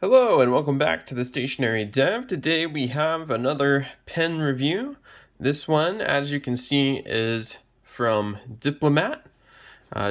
Hello and welcome back to the Stationary Dev. Today we have another pen review. This one, as you can see, is from Diplomat.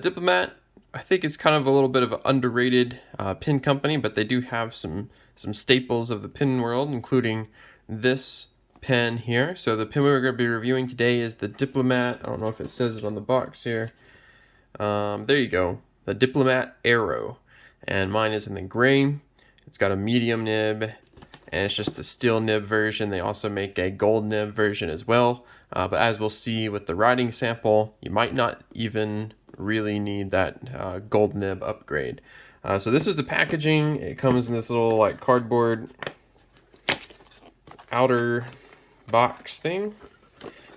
Diplomat, I think, is kind of a little bit of an underrated pen company, but they do have some staples of the pen world, including this pen here. So the pen we're going to be reviewing today is the Diplomat. I don't know if it says it on the box here. There you go, the Diplomat Aero, and mine is in the gray. It's got a medium nib, and it's just the steel nib version. They also make a gold nib version as well. But as we'll see with the writing sample, you might not even really need that gold nib upgrade. So this is the packaging. It comes in this little like cardboard outer box thing.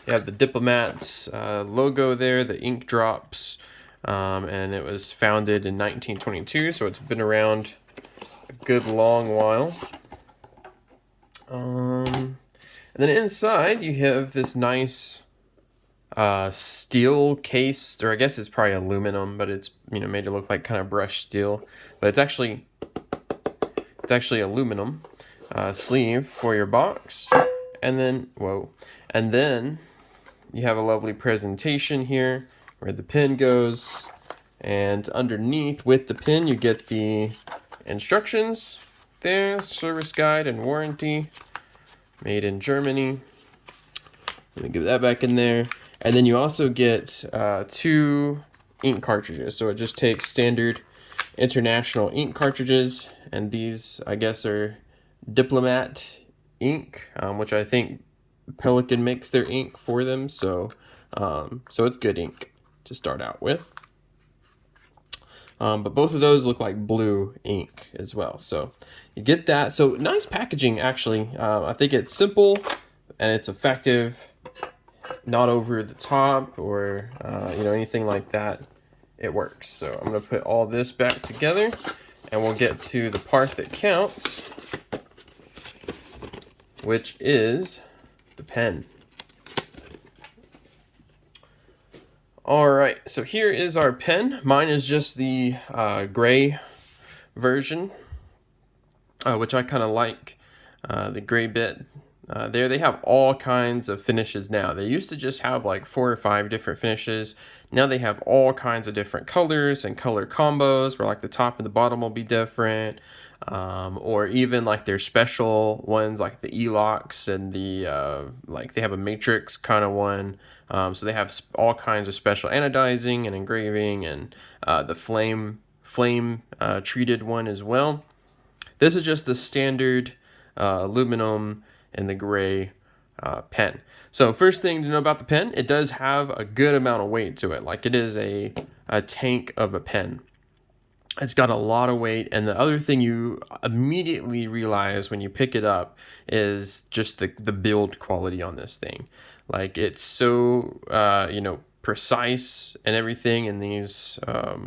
You have the Diplomat's logo there, the ink drops, and it was founded in 1922, so it's been around a good long while. And then inside you have this nice steel case, or I guess it's probably aluminum, but it's made to look like kind of brushed steel, but it's actually aluminum sleeve for your box. And then you have a lovely presentation here where the pen goes, and underneath with the pen you get the instructions there, service guide and warranty, made in Germany. Let me get that back in there. And then you also get 2 ink cartridges. So it just takes standard international ink cartridges, and these I guess are Diplomat ink, which I think Pelican makes their ink for them, so it's good ink to start out with. But both of those look like blue ink as well, so you get that. So nice packaging, actually. I think it's simple and it's effective, not over the top or anything like that. It works. So I'm gonna put all this back together, and we'll get to the part that counts, which is the pen. All right, so here is our pen. Mine is just the gray version, which I kind of like, the gray bit. There they have all kinds of finishes now. They used to just have like 4 or 5 different finishes. Now they have all kinds of different colors and color combos where like the top and the bottom will be different. Or even like their special ones like the E-locks and the like they have a matrix kind of one. So they have all kinds of special anodizing and engraving, and the flame treated one as well. This is just the standard aluminum and the gray pen. So first thing to know about the pen, it does have a good amount of weight to it. Like it is a tank of a pen. It's got a lot of weight, and the other thing you immediately realize when you pick it up is just the build quality on this thing. Like it's so precise and everything in these I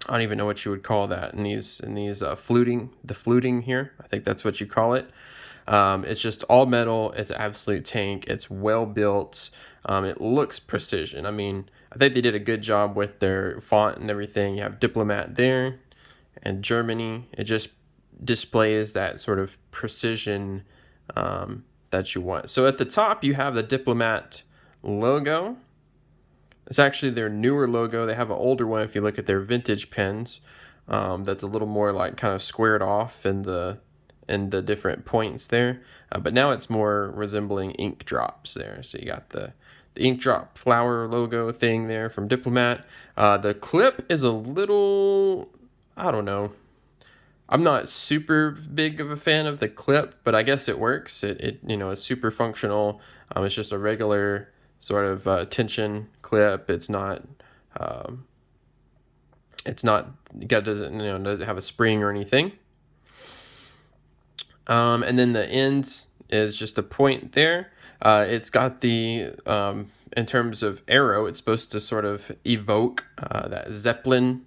don't even know what you would call that, in these fluting here. I think that's what you call it. It's just all metal. It's an absolute tank. It's well built. It looks precision. I mean, I think they did a good job with their font and everything. You have Diplomat there and Germany. It just displays that sort of precision that you want. So at the top you have the Diplomat logo. It's actually their newer logo. They have an older one if you look at their vintage pens. That's a little more like kind of squared off in the different points there. But now it's more resembling ink drops there. So you got the ink drop flower logo thing there from Diplomat. The clip is a little, I don't know. I'm not super big of a fan of the clip, but I guess it works. It it's super functional. It's just a regular sort of tension clip. It's not doesn't have a spring or anything. And then the ends is just a point there. It's got the in terms of arrow, it's supposed to sort of evoke that Zeppelin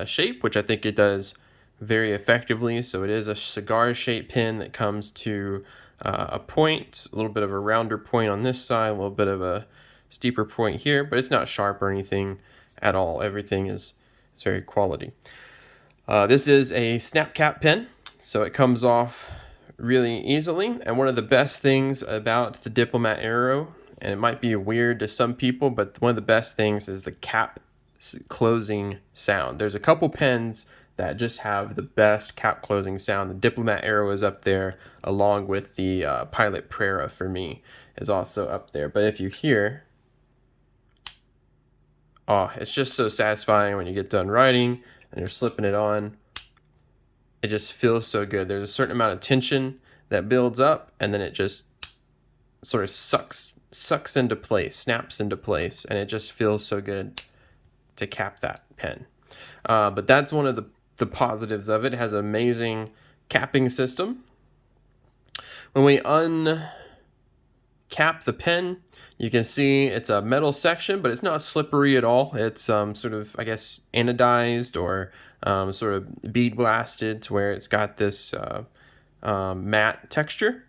shape, which I think it does very effectively. So it is a cigar shaped pen that comes to a point, a little bit of a rounder point on this side, a little bit of a steeper point here, but it's not sharp or anything at all. Everything is very quality. This is a snap cap pen. So it comes off really easily. And one of the best things about the Diplomat Aero, and it might be weird to some people, but one of the best things is the cap closing sound. There's a couple pens that just have the best cap closing sound. The Diplomat Aero is up there, along with the Pilot Iroshizuku for me is also up there. But if you hear, oh, it's just so satisfying when you get done writing and you're slipping it on. It just feels so good. There's a certain amount of tension that builds up, and then it just sort of sucks into place, snaps into place, and it just feels so good to cap that pen. But that's one of the positives of it. It has an amazing capping system. When we uncap the pen, you can see it's a metal section, but it's not slippery at all. It's sort of, I guess, anodized or sort of bead blasted to where it's got this matte texture.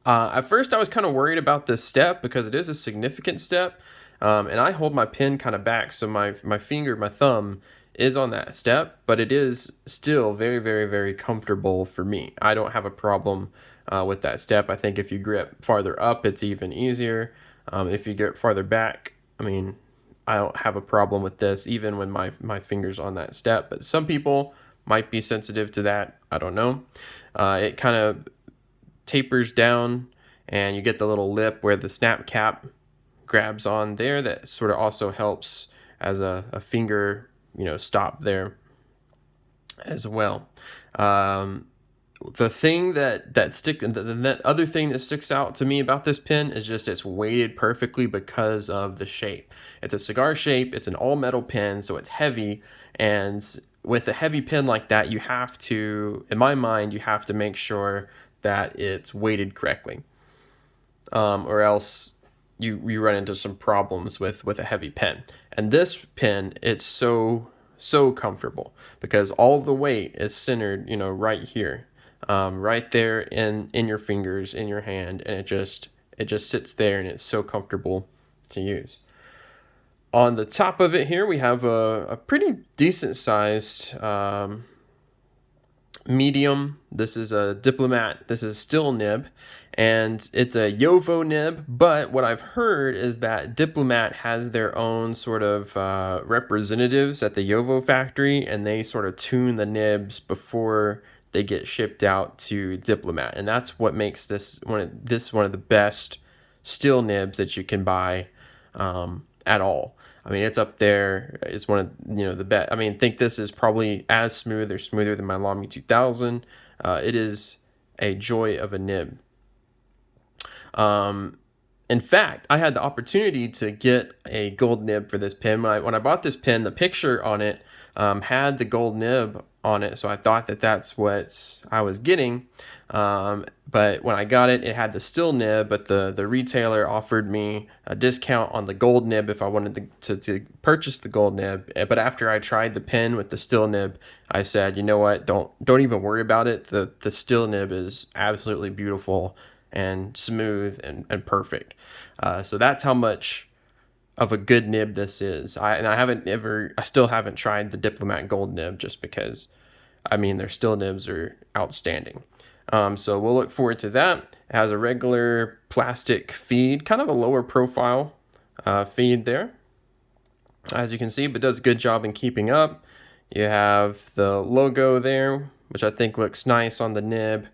At first, I was kind of worried about this step because it is a significant step, and I hold my pen kind of back, so my finger, my thumb, is on that step, but it is still very, very, very comfortable for me. I don't have a problem with that step. I think if you grip farther up, it's even easier. If you get farther back, I mean, I don't have a problem with this, even when my finger's on that step. But some people might be sensitive to that. I don't know. It kind of tapers down, and you get the little lip where the snap cap grabs on there. That sort of also helps as a finger, stop there as well. The thing the other thing that sticks out to me about this pen is just it's weighted perfectly because of the shape. It's a cigar shape. It's an all metal pen, so it's heavy. And with a heavy pen like that, you have to, in my mind, you have to make sure that it's weighted correctly, or else you run into some problems with a heavy pen. And this pen, it's so comfortable because all the weight is centered, right here. Right there in your fingers, in your hand, and it just sits there, and it's so comfortable to use. On the top of it here, we have a pretty decent sized medium. This is a Diplomat. This is still nib, and it's a Yovo nib. But what I've heard is that Diplomat has their own sort of representatives at the Yovo factory, and they sort of tune the nibs before they get shipped out to Diplomat, and that's what makes this one of the best steel nibs that you can buy at all. I mean, it's up there. It's one of the best. I mean, think this is probably as smooth or smoother than my Lamy 2000. It is a joy of a nib. In fact, I had the opportunity to get a gold nib for this pen. When I bought this pen, the picture on it had the gold nib on it, so I thought that that's what I was getting. But when I got it, it had the steel nib, but the retailer offered me a discount on the gold nib if I wanted to purchase the gold nib. But after I tried the pen with the steel nib, I said, you know what, don't even worry about it. The steel nib is absolutely beautiful and smooth and perfect. So that's how much of a good nib this is. I still haven't tried the Diplomat Gold nib just because, I mean, their steel nibs are outstanding. So we'll look forward to that. It has a regular plastic feed, kind of a lower profile feed there, as you can see, but does a good job in keeping up. You have the logo there, which I think looks nice on the nib,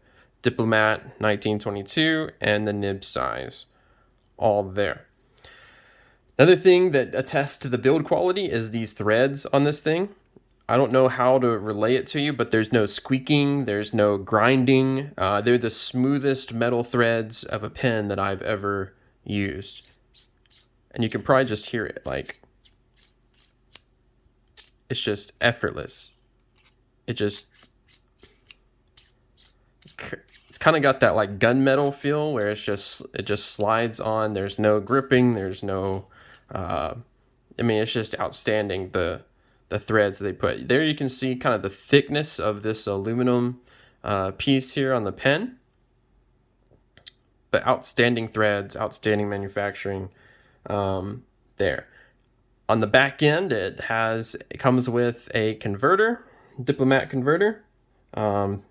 Diplomat 1922, and the nib size, all there. Another thing that attests to the build quality is these threads on this thing. I don't know how to relay it to you, but there's no squeaking, there's no grinding. They're the smoothest metal threads of a pen that I've ever used. And you can probably just hear it, like, it's just effortless. It's kind of got that like gunmetal feel where it just slides on. There's no gripping, there's no I mean, it's just outstanding, the threads they put there. You can see kind of the thickness of this aluminum piece here on the pen, but outstanding threads, outstanding manufacturing there. On the back end, it comes with a converter, Diplomat converter, and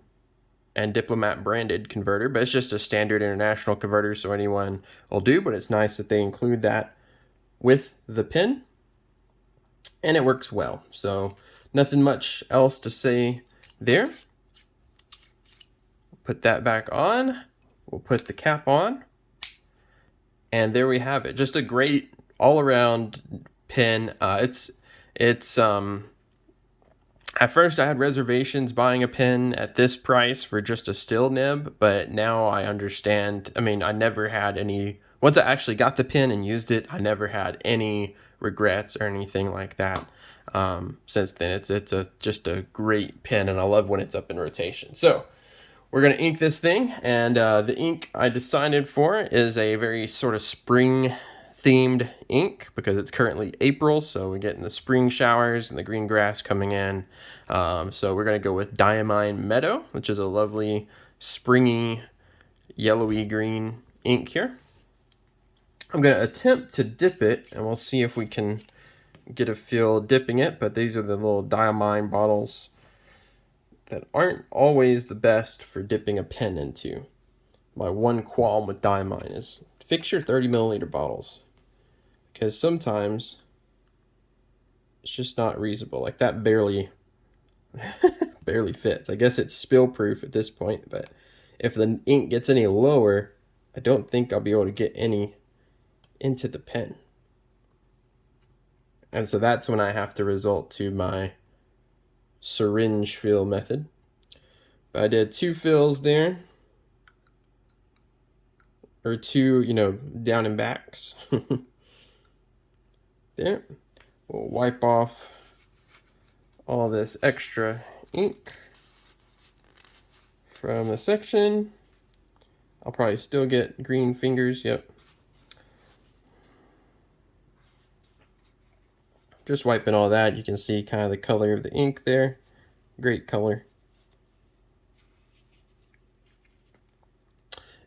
Diplomat branded converter, but it's just a standard international converter, so anyone will do, but it's nice that they include that with the pen, and it works well. So nothing much else to say there. Put that back on. We'll put the cap on. And there we have it. Just a great all-around pen. It's at first I had reservations buying a pen at this price for just a still nib, but now I understand. I mean, I never had any, once I actually got the pen and used it, I never had any regrets or anything like that. Since then, it's just a great pen, and I love when it's up in rotation. So we're going to ink this thing, and the ink I decided for is a very sort of spring themed ink because it's currently April, so we're getting the spring showers and the green grass coming in. So we're going to go with Diamine Meadow, which is a lovely springy yellowy green ink here. I'm going to attempt to dip it, and we'll see if we can get a feel dipping it, but these are the little Diamine bottles that aren't always the best for dipping a pen into. My one qualm with Diamine is fix your 30 milliliter bottles, because sometimes it's just not reasonable. Like that barely barely fits. I guess it's spill proof at this point, but if the ink gets any lower, I don't think I'll be able to get any into the pen. And so that's when I have to resort to my syringe fill method. But I did 2 fills there, or 2, down and backs. There. We'll wipe off all this extra ink from the section. I'll probably still get green fingers, yep. Just wiping all that, you can see kind of the color of the ink there. Great color.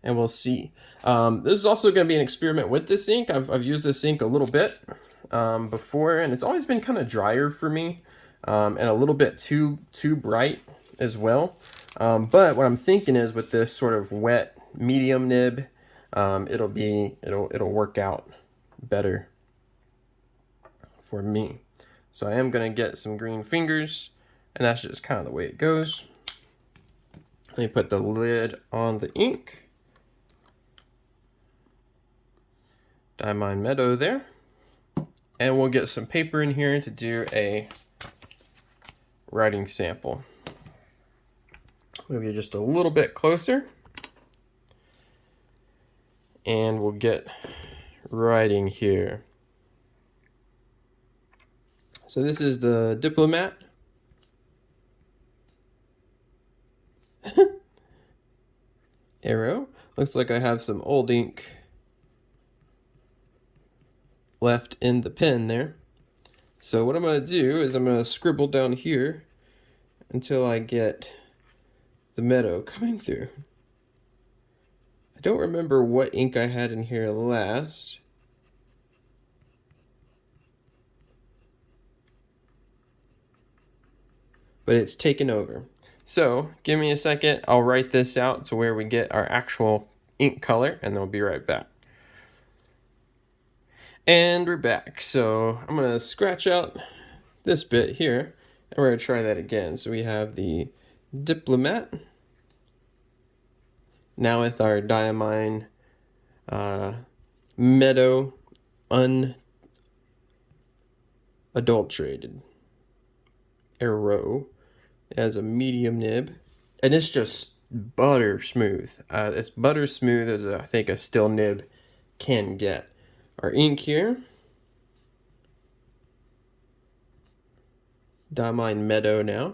And we'll see. This is also going to be an experiment with this ink. I've used this ink a little bit before, and it's always been kind of drier for me, and a little bit too bright as well. But what I'm thinking is with this sort of wet medium nib, it'll work out better for me. So I am going to get some green fingers, and that's just kind of the way it goes. Let me put the lid on the ink. Diamine Meadow there. And we'll get some paper in here to do a writing sample. Maybe just a little bit closer. And we'll get writing here. So this is the Diplomat Aero. Looks like I have some old ink left in the pen there. So what I'm going to do is I'm going to scribble down here until I get the meadow coming through. I don't remember what ink I had in here last. But it's taken over. So give me a second, I'll write this out to where we get our actual ink color, and then we'll be right back. And we're back. So I'm going to scratch out this bit here, and we're going to try that again. So we have the Diplomat. Now with our Diamine Meadow unadulterated Aero. It has a medium nib, and it's just butter smooth. It's butter smooth as I think a still nib can get. Our ink here, Diamine Meadow now.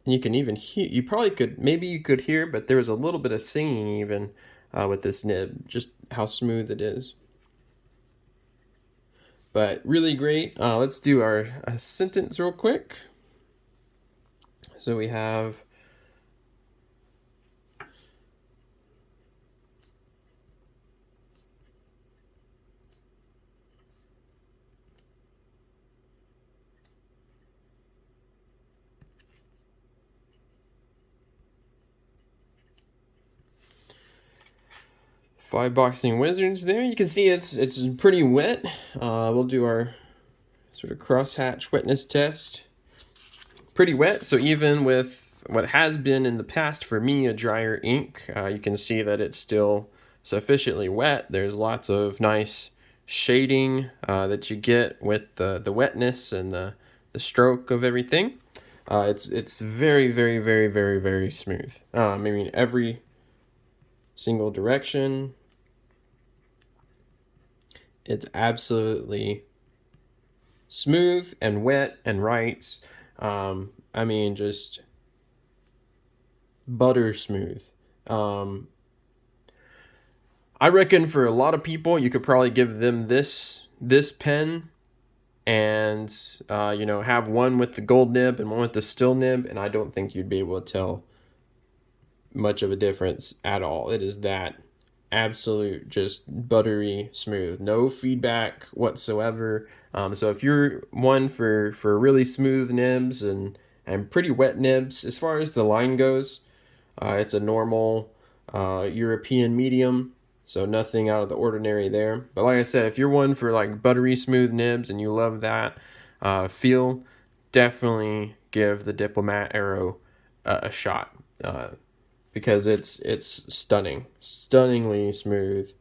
And you can even hear, you probably could, maybe you could hear, but there was a little bit of singing even with this nib, just how smooth it is. But really great. Let's do our sentence real quick. So we have 5 boxing wizards there. You can see it's pretty wet. We'll do our sort of crosshatch wetness test. Pretty wet, so even with what has been in the past for me a drier ink, you can see that it's still sufficiently wet. There's lots of nice shading that you get with the wetness and the stroke of everything. It's very, very, very, very, very smooth. I mean, every single direction. It's absolutely smooth and wet and writes. I mean, just butter smooth. I reckon for a lot of people, you could probably give them this pen and you know, have one with the gold nib and one with the still nib, and I don't think you'd be able to tell much of a difference at all. It is that absolute, just buttery smooth, no feedback whatsoever. So if you're one for really smooth nibs and pretty wet nibs, as far as the line goes, it's a normal European medium, so nothing out of the ordinary there. But like I said, if you're one for like buttery smooth nibs and you love that feel, definitely give the Diplomat Aero a shot. Because it's stunningly smooth,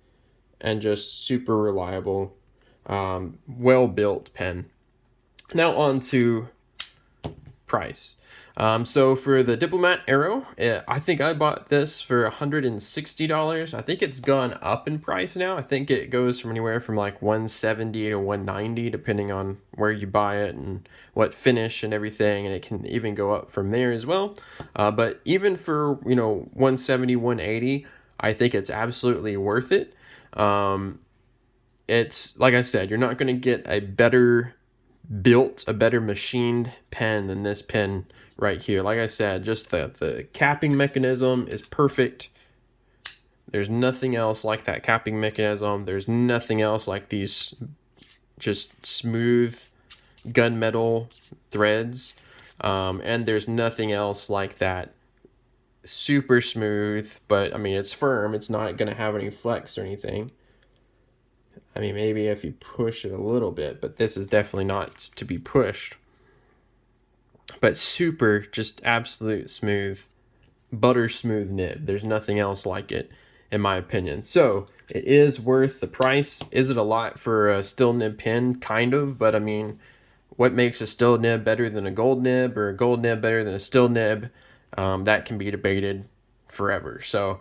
and just super reliable, well-built pen. Now on to price. So for the Diplomat Aero, I think I bought this for $160. I think it's gone up in price now. I think it goes from anywhere from like $170 to $190, depending on where you buy it and what finish and everything, and it can even go up from there as well. But even for, you know, $170, $180, I think it's absolutely worth it. It's like I said, you're not going to get a better built, a better machined pen than this pen right here. Like I said, just the capping mechanism is perfect. There's nothing else like that capping mechanism. There's nothing else like these just smooth gunmetal threads. And there's nothing else like that super smooth, but I mean, it's firm. It's not going to have any flex or anything. I mean, maybe if you push it a little bit, but this is definitely not to be pushed. But super, just absolute smooth, butter smooth nib. There's nothing else like it, in my opinion. So it is worth the price. Is it a lot for a still nib pen? Kind of, but I mean, what makes a still nib better than a gold nib, or a gold nib better than a still nib? That can be debated forever. So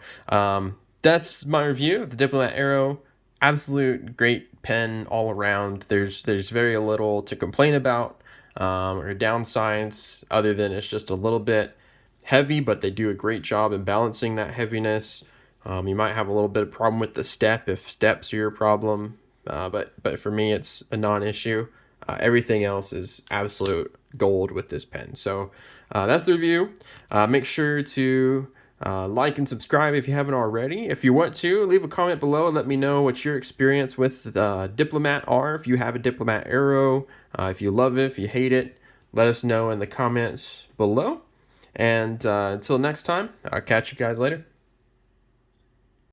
that's my review of the Diplomat Aero. Absolute great pen all around. There's very little to complain about or downsides, other than it's just a little bit heavy, but they do a great job in balancing that heaviness. You might have a little bit of problem with the step if steps are your problem, but for me it's a non-issue. Everything else is absolute gold with this pen. So that's the review. Make sure to like and subscribe if you haven't already. If you want to, leave a comment below and let me know what your experience with the Diplomat are. If you have a Diplomat Aero, if you love it, if you hate it, let us know in the comments below. And until next time, I'll catch you guys later.